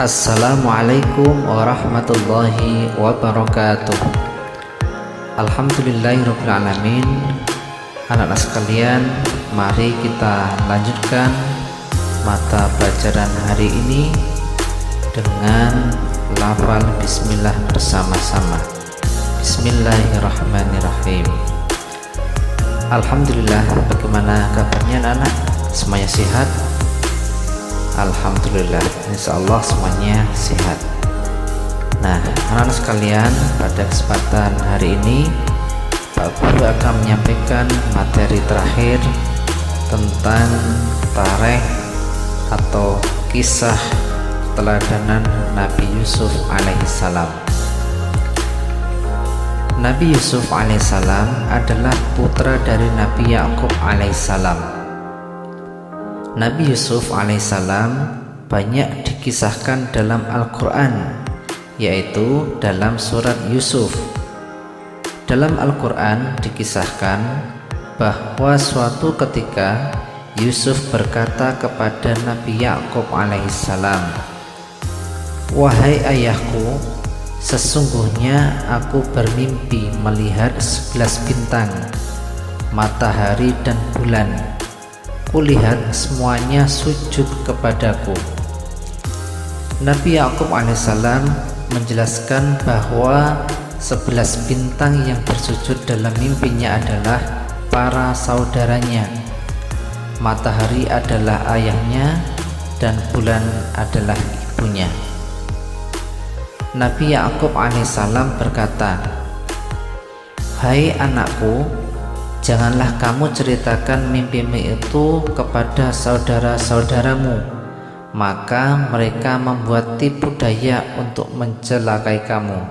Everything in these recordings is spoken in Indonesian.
Assalamualaikum warahmatullahi wabarakatuh. Alhamdulillahirrabbilalamin. Anak-anak sekalian, mari kita lanjutkan mata pelajaran hari ini dengan lafal bismillah bersama-sama. Bismillahirrahmanirrahim. Alhamdulillah, bagaimana kabarnya anak-anak? Semuanya sehat? Alhamdulillah, insyaallah semuanya sehat. Nah, anak-anak sekalian, pada kesempatan hari ini Pak Guru akan menyampaikan materi terakhir tentang tarikh atau kisah keteladanan Nabi Yusuf alaihissalam. Nabi Yusuf alaihissalam adalah putra dari Nabi Yakub alaihissalam. Nabi Yusuf alaihissalam banyak dikisahkan dalam Al-Quran, yaitu dalam surat Yusuf. Dalam Al-Quran dikisahkan bahwa suatu ketika Yusuf berkata kepada Nabi Yakub alaihissalam, "Wahai ayahku, sesungguhnya aku bermimpi melihat 11 bintang, matahari dan bulan. Kulihat semuanya sujud kepadaku." Nabi Yakub alaihissalam menjelaskan bahwa 11 bintang yang bersujud dalam mimpinya adalah para saudaranya. Matahari adalah ayahnya dan bulan adalah ibunya. Nabi Yakub alaihissalam berkata, "Hai anakku, janganlah kamu ceritakan mimpimu itu kepada saudara-saudaramu, maka mereka membuat tipu daya untuk mencelakai kamu."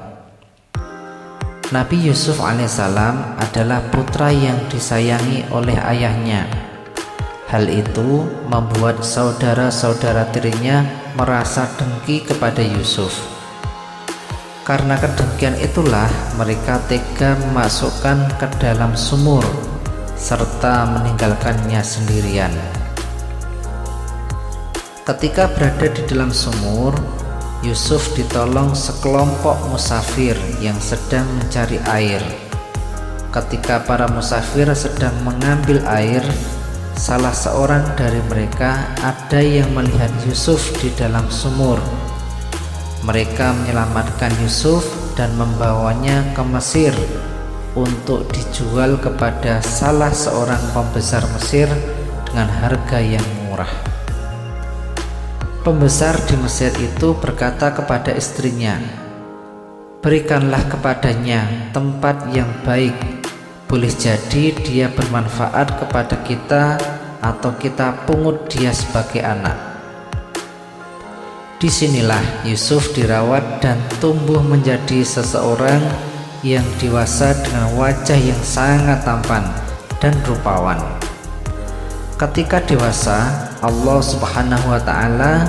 Nabi Yusuf alaihissalam adalah putra yang disayangi oleh ayahnya. Hal itu membuat saudara-saudara tirinya merasa dengki kepada Yusuf. Karena kedengkian itulah mereka tega memasukkan ke dalam sumur serta meninggalkannya sendirian. Ketika berada di dalam sumur, Yusuf ditolong sekelompok musafir yang sedang mencari air. Ketika para musafir sedang mengambil air, salah seorang dari mereka ada yang melihat Yusuf di dalam sumur. Mereka menyelamatkan Yusuf dan membawanya ke Mesir untuk dijual kepada salah seorang pembesar Mesir dengan harga yang murah. Pembesar di Mesir itu berkata kepada istrinya, "Berikanlah kepadanya tempat yang baik, boleh jadi dia bermanfaat kepada kita atau kita pungut dia sebagai anak." Disinilah Yusuf dirawat dan tumbuh menjadi seseorang yang dewasa dengan wajah yang sangat tampan dan rupawan. Ketika dewasa, Allah Subhanahu wa Ta'ala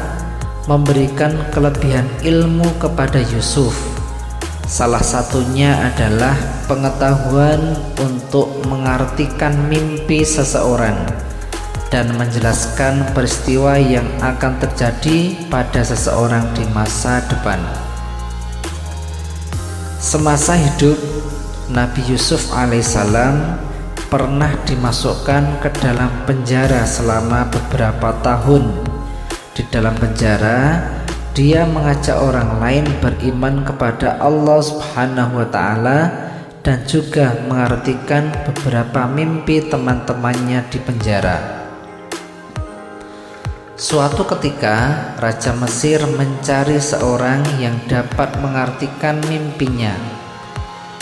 memberikan kelebihan ilmu kepada Yusuf. Salah satunya adalah pengetahuan untuk mengartikan mimpi seseorang dan menjelaskan peristiwa yang akan terjadi pada seseorang di masa depan. Semasa hidup, Nabi Yusuf alaihissalam pernah dimasukkan ke dalam penjara selama beberapa tahun. Di dalam penjara, dia mengajak orang lain beriman kepada Allah Subhanahu wa Ta'ala dan juga mengartikan beberapa mimpi teman-temannya di penjara. Suatu ketika, Raja Mesir mencari seorang yang dapat mengartikan mimpinya.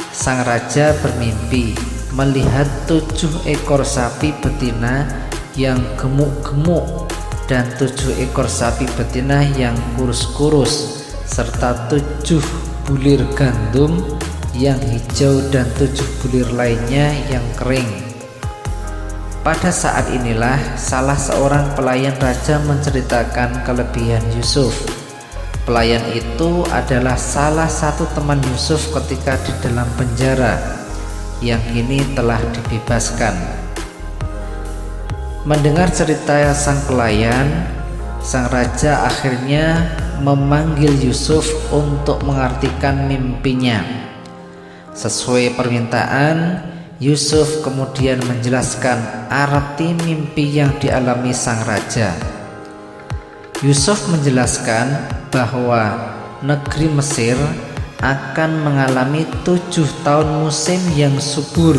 Sang raja bermimpi melihat 7 ekor sapi betina yang gemuk-gemuk dan 7 ekor sapi betina yang kurus-kurus, serta 7 bulir gandum yang hijau dan 7 bulir lainnya yang kering. Pada saat inilah salah seorang pelayan raja menceritakan kelebihan Yusuf. Pelayan itu adalah salah satu teman Yusuf ketika di dalam penjara, yang kini telah dibebaskan. Mendengar cerita sang pelayan, sang raja akhirnya memanggil Yusuf untuk mengartikan mimpinya. Sesuai permintaan, Yusuf kemudian menjelaskan arti mimpi yang dialami sang raja. Yusuf menjelaskan bahwa negeri Mesir akan mengalami 7 tahun musim yang subur,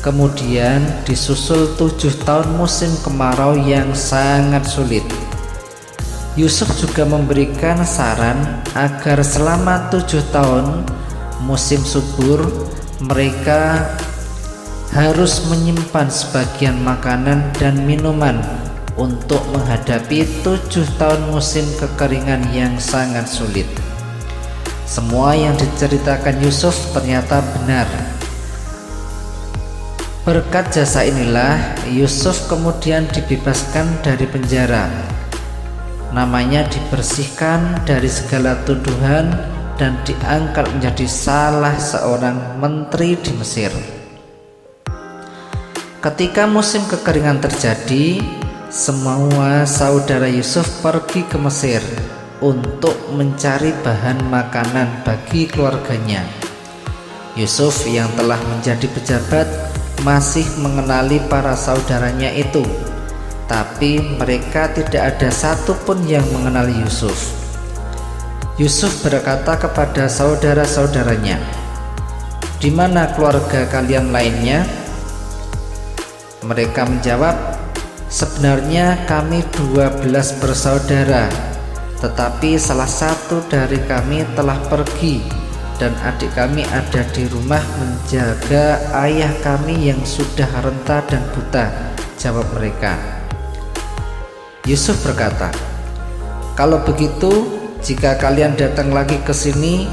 kemudian disusul 7 tahun musim kemarau yang sangat sulit. Yusuf juga memberikan saran agar selama 7 tahun musim subur mereka harus menyimpan sebagian makanan dan minuman untuk menghadapi 7 tahun musim kekeringan yang sangat sulit. Semua yang diceritakan Yusuf ternyata benar. Berkat jasa inilah Yusuf kemudian dibebaskan dari penjara. Namanya dibersihkan dari segala tuduhan dan diangkat menjadi salah seorang menteri di Mesir. Ketika musim kekeringan terjadi, semua saudara Yusuf pergi ke Mesir untuk mencari bahan makanan bagi keluarganya. Yusuf yang telah menjadi pejabat masih mengenali para saudaranya itu, tapi mereka tidak ada satupun yang mengenali Yusuf. Yusuf berkata kepada saudara-saudaranya, "Di mana keluarga kalian lainnya?" Mereka menjawab, "Sebenarnya kami 12 bersaudara, tetapi salah satu dari kami telah pergi dan adik kami ada di rumah menjaga ayah kami yang sudah renta dan buta," jawab mereka. Yusuf berkata, "Kalau begitu, jika kalian datang lagi ke sini,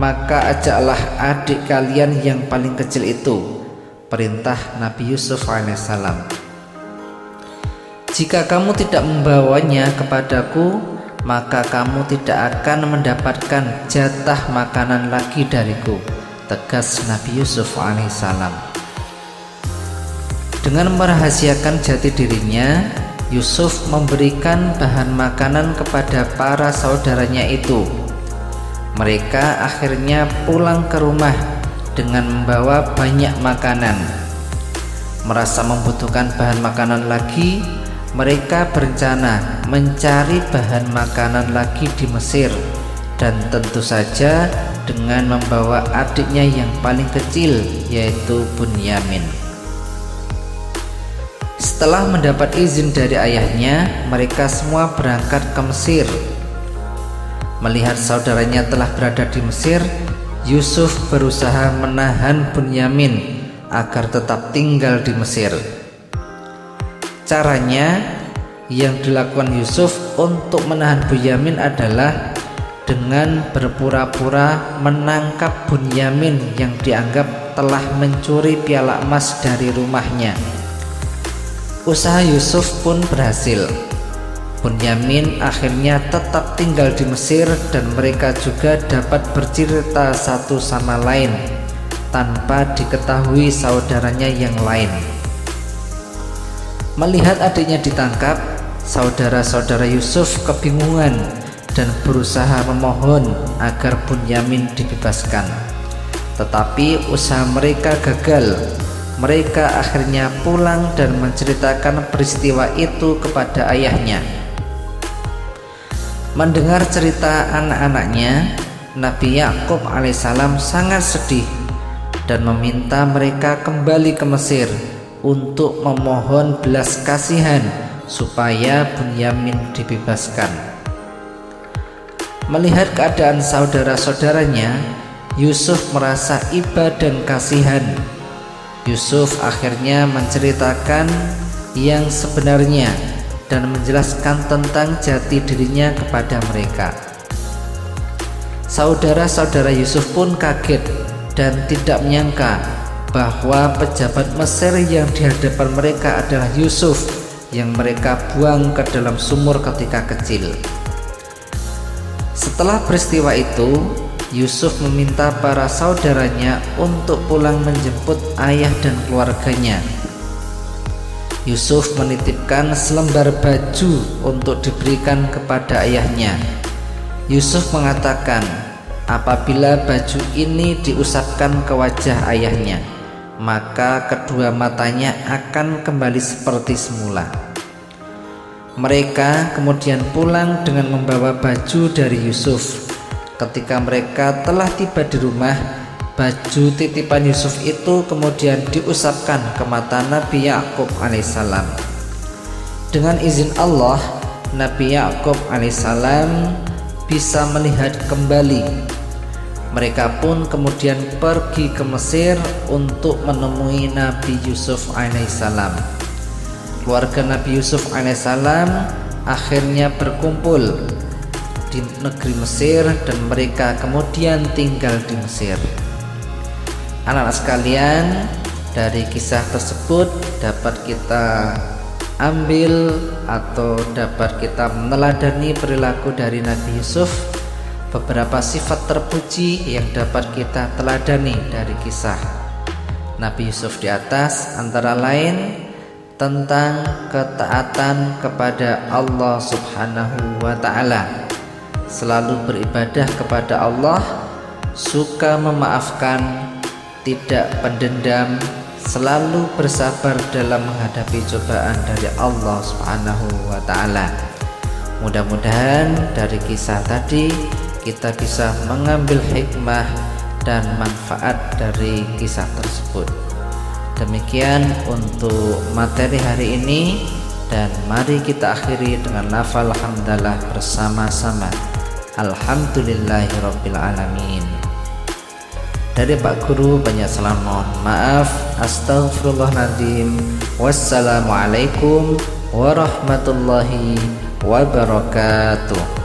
maka ajaklah adik kalian yang paling kecil itu," perintah Nabi Yusuf alaihissalam. "Jika kamu tidak membawanya kepadaku, maka kamu tidak akan mendapatkan jatah makanan lagi dariku," tegas Nabi Yusuf alaihissalam. Dengan merahasiakan jati dirinya, Yusuf memberikan bahan makanan kepada para saudaranya itu. Mereka akhirnya pulang ke rumah dengan membawa banyak makanan. Merasa membutuhkan bahan makanan lagi, mereka berencana mencari bahan makanan lagi di Mesir, dan tentu saja dengan membawa adiknya yang paling kecil, yaitu Bunyamin. Setelah mendapat izin dari ayahnya, mereka semua berangkat ke Mesir. Melihat saudaranya telah berada di Mesir, Yusuf berusaha menahan Bunyamin agar tetap tinggal di Mesir. Caranya yang dilakukan Yusuf untuk menahan Bunyamin adalah dengan berpura-pura menangkap Bunyamin yang dianggap telah mencuri piala emas dari rumahnya. Usaha Yusuf pun berhasil. Bunyamin akhirnya tetap tinggal di Mesir dan mereka juga dapat bercerita satu sama lain tanpa diketahui saudaranya yang lain. Melihat adiknya ditangkap, saudara-saudara Yusuf kebingungan dan berusaha memohon agar Bunyamin dibebaskan. Tetapi usaha mereka gagal. Mereka akhirnya pulang dan menceritakan peristiwa itu kepada ayahnya. Mendengar cerita anak-anaknya, Nabi Yakub alaihissalam sangat sedih dan meminta mereka kembali ke Mesir untuk memohon belas kasihan supaya Bunyamin dibebaskan. Melihat keadaan saudara-saudaranya, Yusuf merasa iba dan kasihan. Yusuf akhirnya menceritakan yang sebenarnya dan menjelaskan tentang jati dirinya kepada mereka. Saudara-saudara Yusuf pun kaget dan tidak menyangka bahwa pejabat Mesir yang di hadapan mereka adalah Yusuf yang mereka buang ke dalam sumur ketika kecil. Setelah peristiwa itu, Yusuf meminta para saudaranya untuk pulang menjemput ayah dan keluarganya. Yusuf menitipkan selembar baju untuk diberikan kepada ayahnya. Yusuf mengatakan, apabila baju ini diusapkan ke wajah ayahnya, maka kedua matanya akan kembali seperti semula. Mereka kemudian pulang dengan membawa baju dari Yusuf. Ketika mereka telah tiba di rumah, baju titipan Yusuf itu kemudian diusapkan ke mata Nabi Yakub alaihissalam. Dengan izin Allah, Nabi Yakub alaihissalam bisa melihat kembali. Mereka pun kemudian pergi ke Mesir untuk menemui Nabi Yusuf alaihissalam. Keluarga Nabi Yusuf alaihissalam akhirnya berkumpul di negeri Mesir dan mereka kemudian tinggal di Mesir. Anak-anak sekalian, dari kisah tersebut dapat kita ambil atau dapat kita meneladani perilaku dari Nabi Yusuf. Beberapa sifat terpuji yang dapat kita teladani dari kisah Nabi Yusuf di atas antara lain tentang ketaatan kepada Allah Subhanahu wa ta'ala, selalu beribadah kepada Allah, suka memaafkan, tidak pendendam, selalu bersabar dalam menghadapi cobaan dari Allah Subhanahu wa ta'ala. Mudah-mudahan dari kisah tadi kita bisa mengambil hikmah dan manfaat dari kisah tersebut. Demikian untuk materi hari ini, dan mari kita akhiri dengan lafal hamdalah bersama-sama. Alhamdulillahirabbil alamin. Dari Pak Guru banyak salam mohon maaf. Astaghfirullahaladzim. Wassalamualaikum warahmatullahi wabarakatuh.